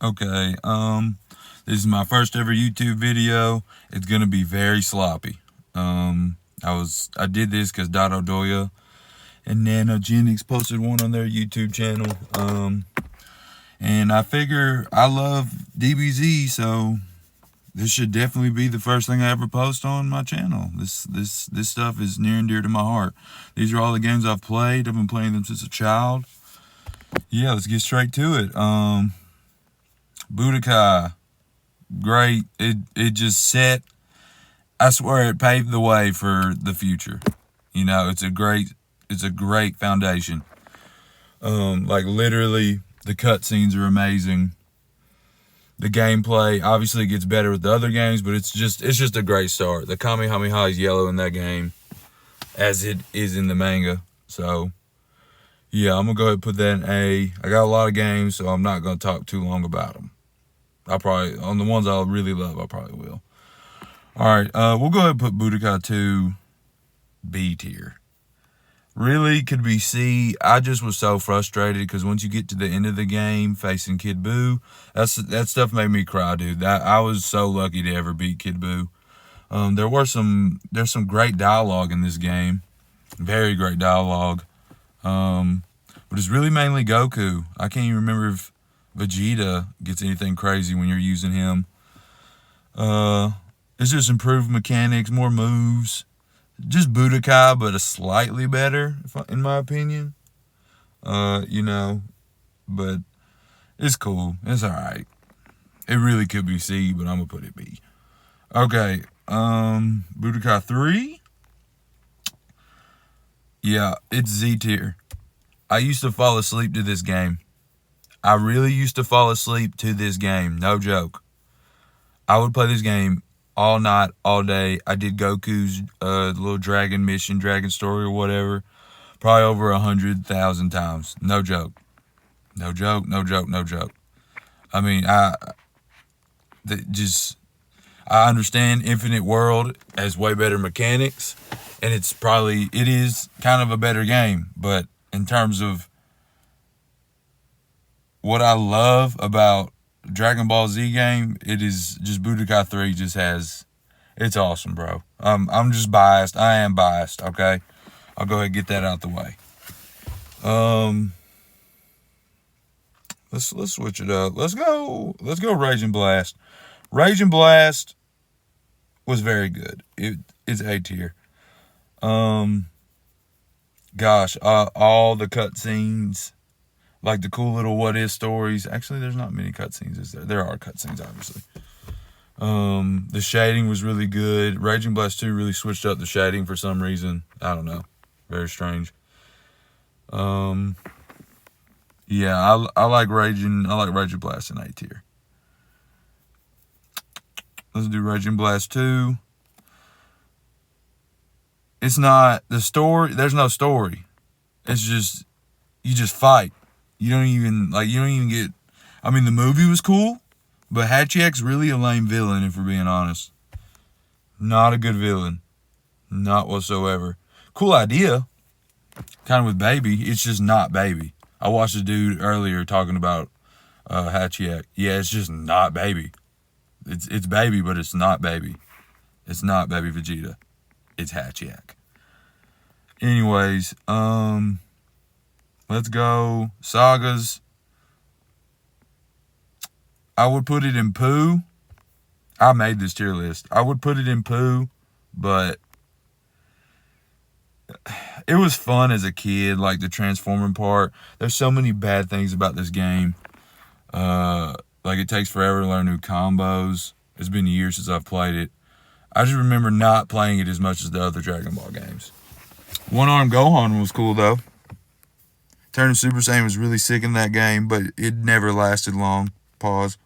Okay, this is my first ever YouTube video. It's gonna be very sloppy. I did this because Dotto Doya and Nanogenics posted one on their YouTube channel. And I figure I love DBZ, so this should definitely be the first thing I ever post on my channel. This stuff is near and dear to my heart. These are all the games I've played. I've been playing them since a child. Yeah, let's get straight to it. Budokai, great. It just set. I swear it paved the way for the future. You know, it's a great foundation. Like literally, the cutscenes are amazing. The gameplay obviously gets better with the other games, but it's just a great start. The Kamehameha is yellow in that game, as it is in the manga. So yeah, I'm gonna go ahead and put that in A. I got a lot of games, so I'm not gonna talk too long about them. I'll probably, on the ones I really love, I probably will. Alright, we'll go ahead and put Budokai 2 B tier. Really could be C. I just was so frustrated because once you get to the end of the game facing Kid Buu, that stuff made me cry, dude. I was so lucky to ever beat Kid Buu. There's some great dialogue in this game. Very great dialogue. But it's really mainly Goku. I can't even remember if Vegeta gets anything crazy when you're using him. It's just improved mechanics, more moves. Just Budokai, but a slightly better, in my opinion. You know, but it's cool. It's alright. It really could be C, but I'm gonna put it B. Okay, Budokai 3. Yeah, it's Z tier. I used to fall asleep to this game. I really used to fall asleep to this game. No joke. I would play this game all night, all day. I did Goku's little dragon mission, dragon story or whatever, probably over 100,000 times. No joke. No joke, no joke, no joke. I mean, I understand Infinite World has way better mechanics, and it is kind of a better game, but in terms of what I love about Dragon Ball Z game, it is just Budokai 3 just has, it's awesome, bro. I'm just biased. I am biased, okay? I'll go ahead and get that out the way. Let's switch it up. Let's go Raging Blast. Raging Blast was very good. It's A tier. Gosh, all the cutscenes, like the cool little what is stories. Actually, there's not many cutscenes, is there? There are cutscenes, obviously. The shading was really good. Raging Blast 2 really switched up the shading for some reason. I don't know. Very strange. Yeah, I like Raging Blast in A tier. Let's do Raging Blast 2. It's not the story. There's no story. It's just, you just fight. You don't even get, I mean, the movie was cool, but Hachiek's really a lame villain, if we're being honest. Not a good villain. Not whatsoever. Cool idea. Kind of with Baby. It's just not Baby. I watched a dude earlier talking about Hachiek. Yeah, it's just not Baby. It's Baby, but it's not Baby. It's not Baby Vegeta. It's Hachiek. Anyways, let's go Sagas. I would put it in Pooh. I made this tier list. I would put it in Pooh, but it was fun as a kid, like the transforming part. There's so many bad things about this game. Like it takes forever to learn new combos. It's been years since I've played it. I just remember not playing it as much as the other Dragon Ball games. One-Arm Gohan was cool, though. Turning Super Saiyan was really sick in that game, but it never lasted long. Pause.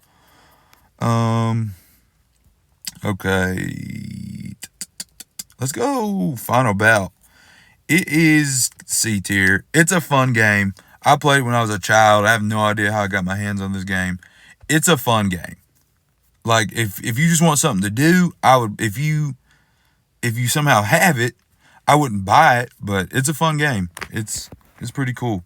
Okay. Let's go Final Bout. It is C tier. It's a fun game. I played it when I was a child. I have no idea how I got my hands on this game. It's a fun game. Like, if you just want something to do, I would, if you somehow have it, I wouldn't buy it, but it's a fun game. It's pretty cool.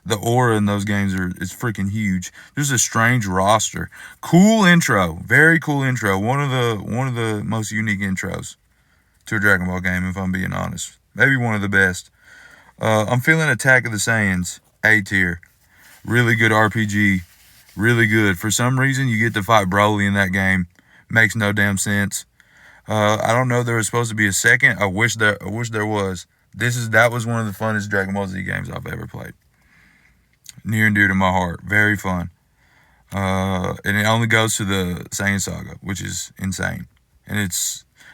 The aura in those games is freaking huge. There's a strange roster. Cool intro. Very cool intro. One of the most unique intros to a Dragon Ball game, if I'm being honest. Maybe one of the best. I'm feeling Attack of the Saiyans, A tier. Really good RPG. Really good. For some reason, you get to fight Broly in that game. Makes no damn sense. I don't know if there was supposed to be a second. I wish there was. That was one of the funnest Dragon Ball Z games I've ever played. Near and dear to my heart. Very fun. And it only goes to the Saiyan Saga, which is insane. And it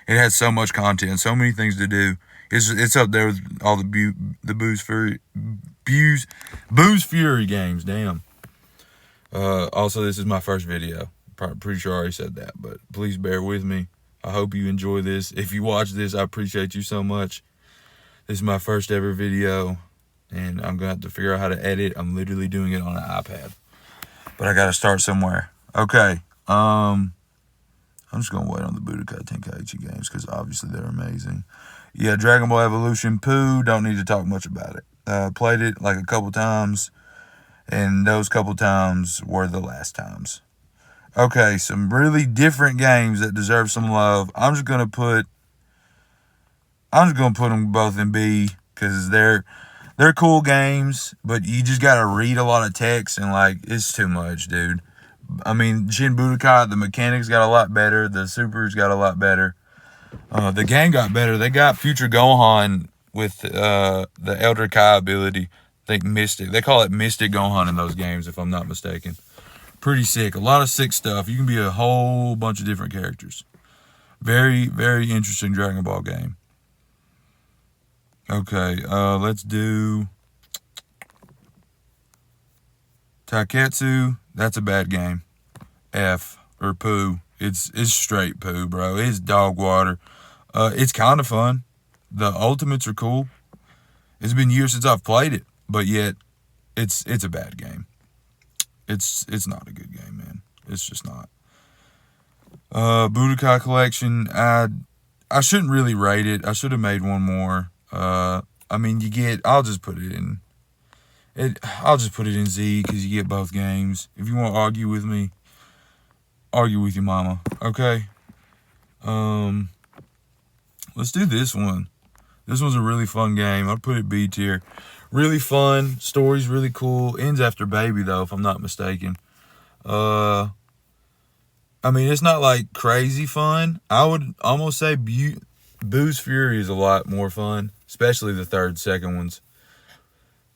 has so much content, so many things to do. It's up there with all the Boo's Fury games. Damn. Also, this is my first video. Pretty sure I already said that, but please bear with me. I hope you enjoy this. If you watch this, I appreciate you so much. This is my first ever video, and I'm going to have to figure out how to edit. I'm literally doing it on an iPad, but I got to start somewhere. Okay, I'm just going to wait on the Budokai Tenkaichi games because obviously they're amazing. Yeah, Dragon Ball Evolution Poo, don't need to talk much about it. Played it like a couple times, and those couple times were the last times. Okay, some really different games that deserve some love. I'm just gonna put them both in B because they're cool games, but you just gotta read a lot of text and like it's too much, dude. I mean, Shin Budokai, the mechanics got a lot better, the supers got a lot better, the game got better. They got Future Gohan with the Elder Kai ability. I think Mystic. They call it Mystic Gohan in those games, if I'm not mistaken. Pretty sick. A lot of sick stuff. You can be a whole bunch of different characters. Very, very interesting Dragon Ball game. Okay, let's do Taiketsu. That's a bad game. F or poo. It's straight poo, bro. It's dog water. It's kind of fun. The ultimates are cool. It's been years since I've played it, but yet it's a bad game. It's not a good game, man. It's just not. Budokai Collection, I shouldn't really rate it. I should have made one more. I mean, I'll just put it in Z because you get both games. If you want to argue with me, argue with your mama. Okay. Let's do this one. This one's a really fun game. I'd put it B tier. Really fun. Story's really cool. Ends after baby, though, if I'm not mistaken. I mean, it's not, like, crazy fun. I would almost say Boo's Fury is a lot more fun, especially the second ones.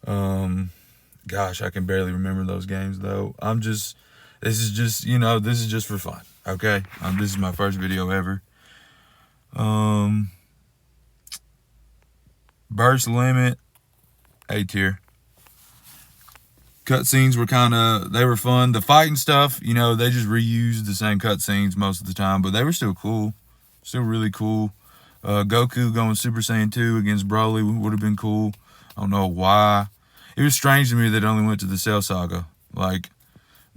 Gosh, I can barely remember those games, though. This is just for fun, okay? This is my first video ever. Burst Limit, A tier. Cutscenes they were fun. The fighting stuff, they just reused the same cutscenes most of the time, but they were still cool. Still really cool. Goku going Super Saiyan 2 against Broly would have been cool. I don't know why. It was strange to me that it only went to the Cell Saga. Like,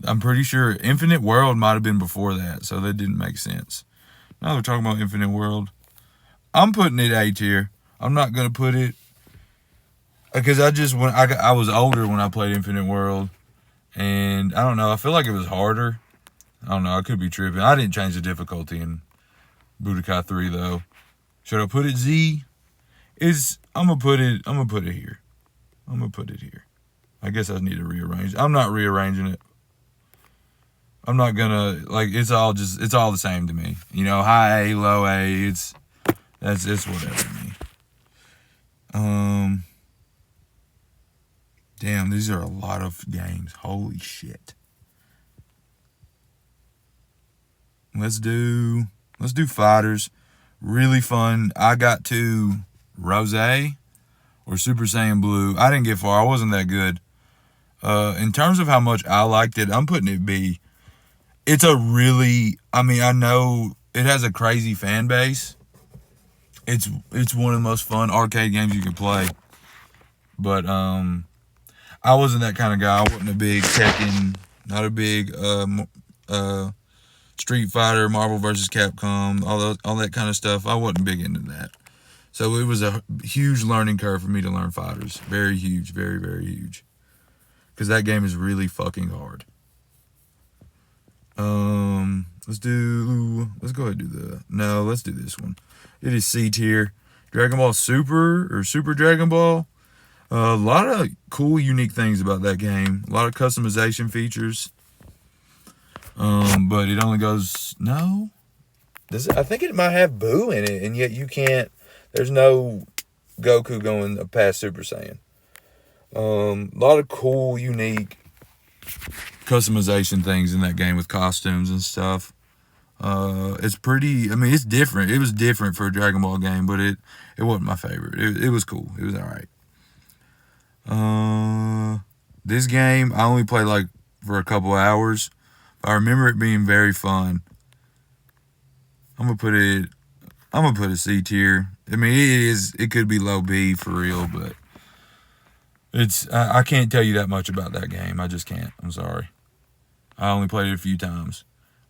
I'm pretty sure Infinite World might have been before that, so that didn't make sense. Now they're talking about Infinite World. I'm putting it A tier. I'm not going to put it because I was older when I played Infinite World, and I don't know, I feel like it was harder. I don't know, I could be tripping. I didn't change the difficulty in Budokai 3 though. Should I put it Z? I'm gonna put it here. I'm gonna put it here. I guess I need to rearrange. I'm not rearranging it. I'm not gonna it's all the same to me. High A, low A, it's whatever to me. Damn, these are a lot of games. Holy shit. Let's do fighters. Really fun. I got to Rose or Super Saiyan Blue. I didn't get far. I wasn't that good. In terms of how much I liked it, I'm putting it B. It's I know it has a crazy fan base. It's one of the most fun arcade games you can play. But I wasn't that kind of guy. I wasn't a big Tekken, not a big Street Fighter, Marvel vs. Capcom, all that kind of stuff. I wasn't big into that. So it was a huge learning curve for me to learn fighters. Very huge, very, very huge. because that game is really fucking hard. Let's go ahead and let's do this one. It is C tier. Dragon Ball Super or Super Dragon Ball. A lot of cool, unique things about that game. A lot of customization features. But it only goes, no. I think it might have Boo in it, and yet you can't. There's no Goku going past Super Saiyan. A lot of cool, unique customization things in that game with costumes and stuff. It's pretty. I mean, it's different. It was different for a Dragon Ball game, but it wasn't my favorite. It was cool. It was all right. This game I only played like for a couple hours. I remember it being very fun. I'm gonna put a C tier. I mean, it could be low B for real, but I can't tell you that much about that game. I just can't. I'm sorry. I only played it a few times,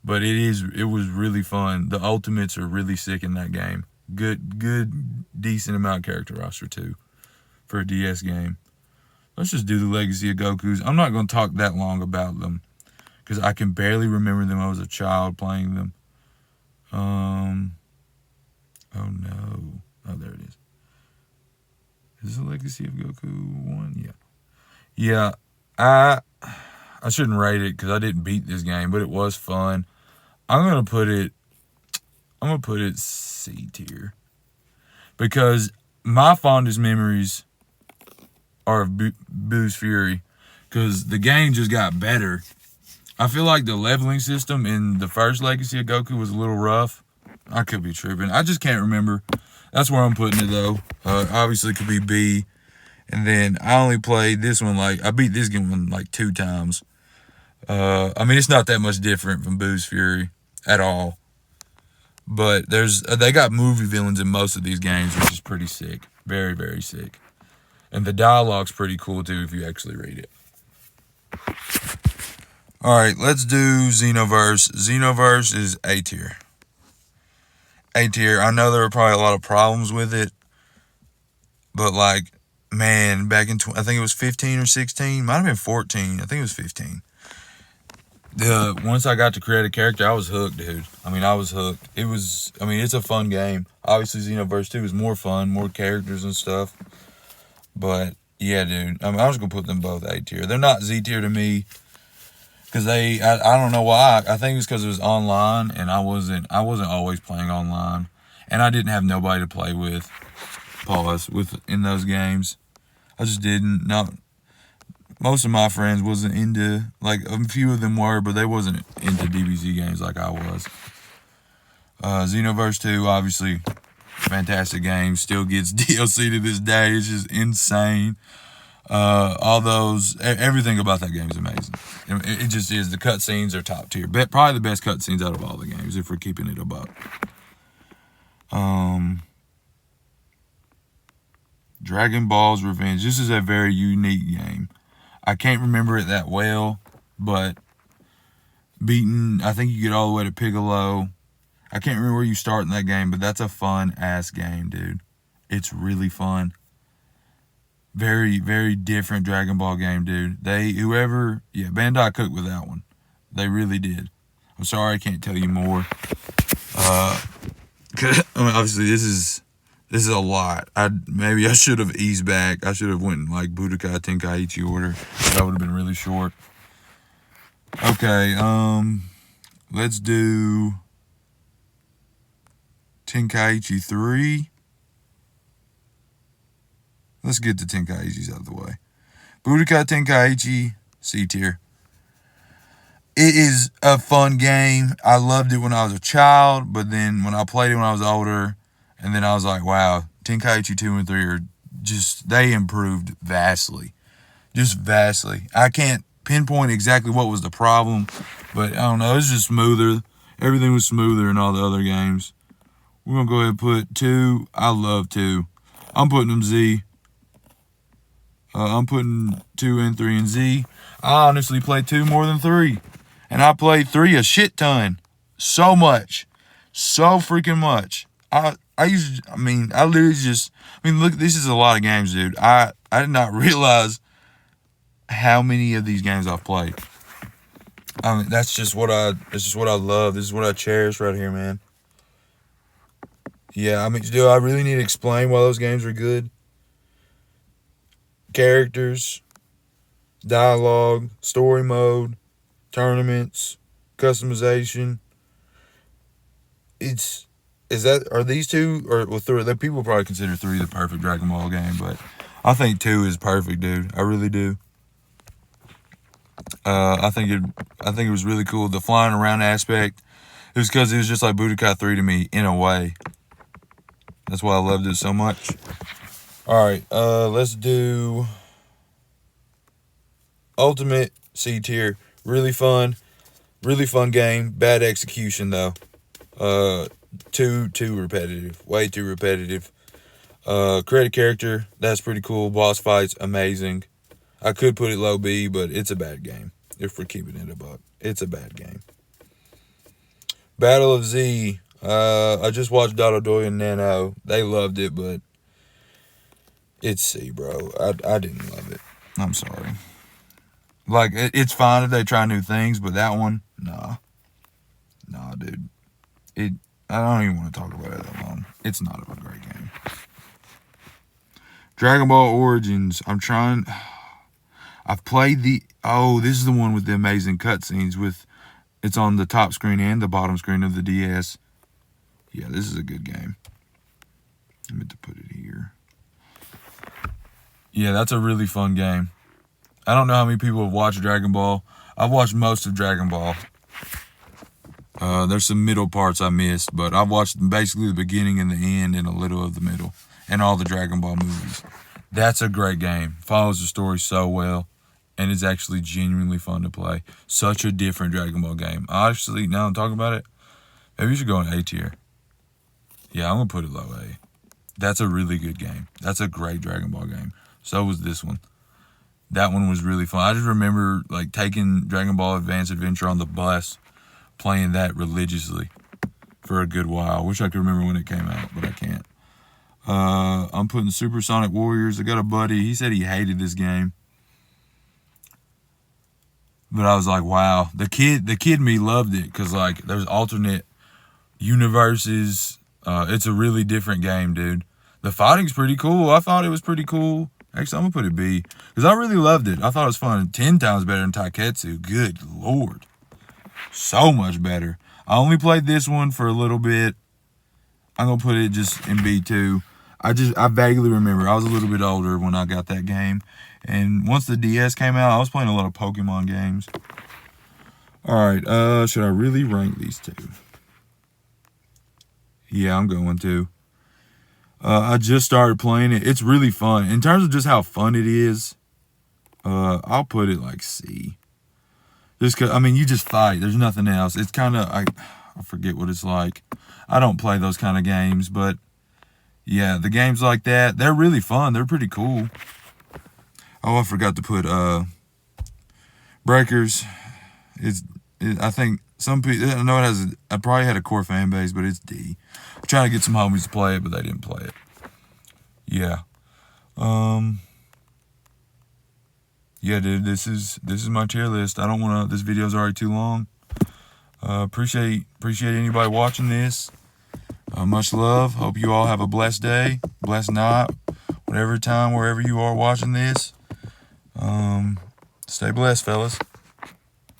but it was really fun. The ultimates are really sick in that game. Good, decent amount of character roster too for a DS game. Let's just do the Legacy of Gokus. I'm not going to talk that long about them because I can barely remember them. I was a child playing them. Oh no. Oh, there it is. Is this the Legacy of Goku 1? Yeah. Yeah, I shouldn't rate it because I didn't beat this game, but it was fun. I'm gonna put it C tier because my fondest memories are of Boo's Fury because the game just got better. I feel like the leveling system in the first Legacy of Goku was a little rough. I could be tripping. I just can't remember. That's where I'm putting it though. Obviously, it could be B. And then I only played this one I beat this game like 2 times. I mean, it's not that much different from Boo's Fury at all. But they got movie villains in most of these games, which is pretty sick. Very, very sick. And the dialogue's pretty cool too if you actually read it. Alright, let's do Xenoverse. Xenoverse is A tier. A tier. I know there were probably a lot of problems with it. But man, back in I think it was 15 or 16. Might have been 14. I think it was 15. Once I got to create a character, I was hooked, dude. I was hooked. It's a fun game. Obviously, Xenoverse 2 is more fun, more characters and stuff. But, yeah, dude. I was going to put them both A tier. They're not Z tier to me. Because I don't know why. I think it's because it was online, and I wasn't always playing online. And I didn't have nobody to play with. In those games. I just didn't. Most of my friends wasn't into, a few of them were, but they wasn't into DBZ games like I was. Xenoverse 2, obviously, fantastic game. Still gets DLC to this day. It's just insane. Everything about that game is amazing. It just is. The cutscenes are top tier. Probably the best cutscenes out of all the games, if we're keeping it a buck. Dragon Ball's Revenge. This is a very unique game. I can't remember it that well, but I think you get all the way to Piccolo. I can't remember where you start in that game, but that's a fun-ass game, dude. It's really fun. Very, very different Dragon Ball game, dude. Bandai cooked with that one. They really did. I'm sorry I can't tell you more. Obviously, this is a lot. Maybe I should have eased back. I should have went in Budokai Tenkaichi order. That would have been really short. Okay, let's do Tenkaichi 3. Let's get the Tenkaichis out of the way. Budokai Tenkaichi, C tier. It is a fun game. I loved it when I was a child, but then when I played it when I was older, and then I was like, wow, Tenkaichi 2 and 3 are they improved vastly. Just vastly. I can't pinpoint exactly what was the problem, but I don't know. It's just smoother. Everything was smoother in all the other games. We're going to go ahead and put 2. I love 2. I'm putting them Z. I'm putting 2 and 3 in Z. I honestly play 2 more than 3. And I played 3 a shit ton. So much. So freaking much. Look, this is a lot of games, dude. I did not realize how many of these games I've played. I mean, that's just what I love. This is what I cherish right here, man. Yeah, I mean, do I really need to explain why those games are good? Characters, dialogue, story mode, tournaments, customization. Are these two, or well, three? People probably consider 3 the perfect Dragon Ball game, but I think 2 is perfect, dude. I really do. I think it was really cool. The flying around aspect. It was because it was just like Budokai 3 to me in a way. That's why I loved it so much. All right, let's do Ultimate C tier. Really fun game. Bad execution though. Too repetitive. Way too repetitive. Creative character, that's pretty cool. Boss fights, amazing. I could put it low B, but it's a bad game. If we're keeping it a buck, it's a bad game. Battle of Z. I just watched Dododoy and Nano. They loved it, but it's C, bro. I didn't love it. I'm sorry. Like, it's fine if they try new things, but that one, nah, dude. I don't even want to talk about it that long. It's not a great game. Dragon Ball Origins. I've played this is the one with the amazing cutscenes it's on the top screen and the bottom screen of the DS. Yeah, this is a good game. I meant to put it here. Yeah, that's a really fun game. I don't know how many people have watched Dragon Ball. I've watched most of Dragon Ball. There's some middle parts I missed, but I've watched basically the beginning and the end and a little of the middle and all the Dragon Ball movies. That's a great game. Follows the story so well, and it's actually genuinely fun to play. Such a different Dragon Ball game. Honestly, now I'm talking about it, maybe you should go in A tier. Yeah, I'm going to put it low A. That's a really good game. That's a great Dragon Ball game. So was this one. That one was really fun. I just remember like taking Dragon Ball Advance Adventure on the bus, playing that religiously for a good while. I wish I could remember when it came out, but I can't. I'm putting Supersonic Warriors. I got a buddy. He said he hated this game, but I was like, wow. The kid in me loved it because like there's alternate universes. It's a really different game, dude. The fighting's pretty cool. I thought it was pretty cool. Actually, I'm gonna put it B because I really loved it. I thought it was fun. 10 times better than Taiketsu. Good lord, so much better. I only played this one for a little bit. I'm gonna put it just in B2. I vaguely remember I was a little bit older when I got that game, and once the DS came out, I was playing a lot of Pokemon games. All right, should I really rank these two? Yeah, I'm going to. I just started playing it. It's really fun. In terms of just how fun it is, I'll put it like C. Just cause, I mean, you just fight. There's nothing else. It's kind of, I forget what it's like. I don't play those kind of games, but yeah, the games like that, they're really fun. They're pretty cool. Oh, I forgot to put Breakers. I think some people, I know I probably had a core fan base, but it's D. I'm trying to get some homies to play it, but they didn't play it. Yeah. Yeah, dude, this is my tier list. I don't want to, this video's already too long. Appreciate anybody watching this. Much love. Hope you all have a blessed day, blessed night, whatever time, wherever you are watching this. Stay blessed, fellas.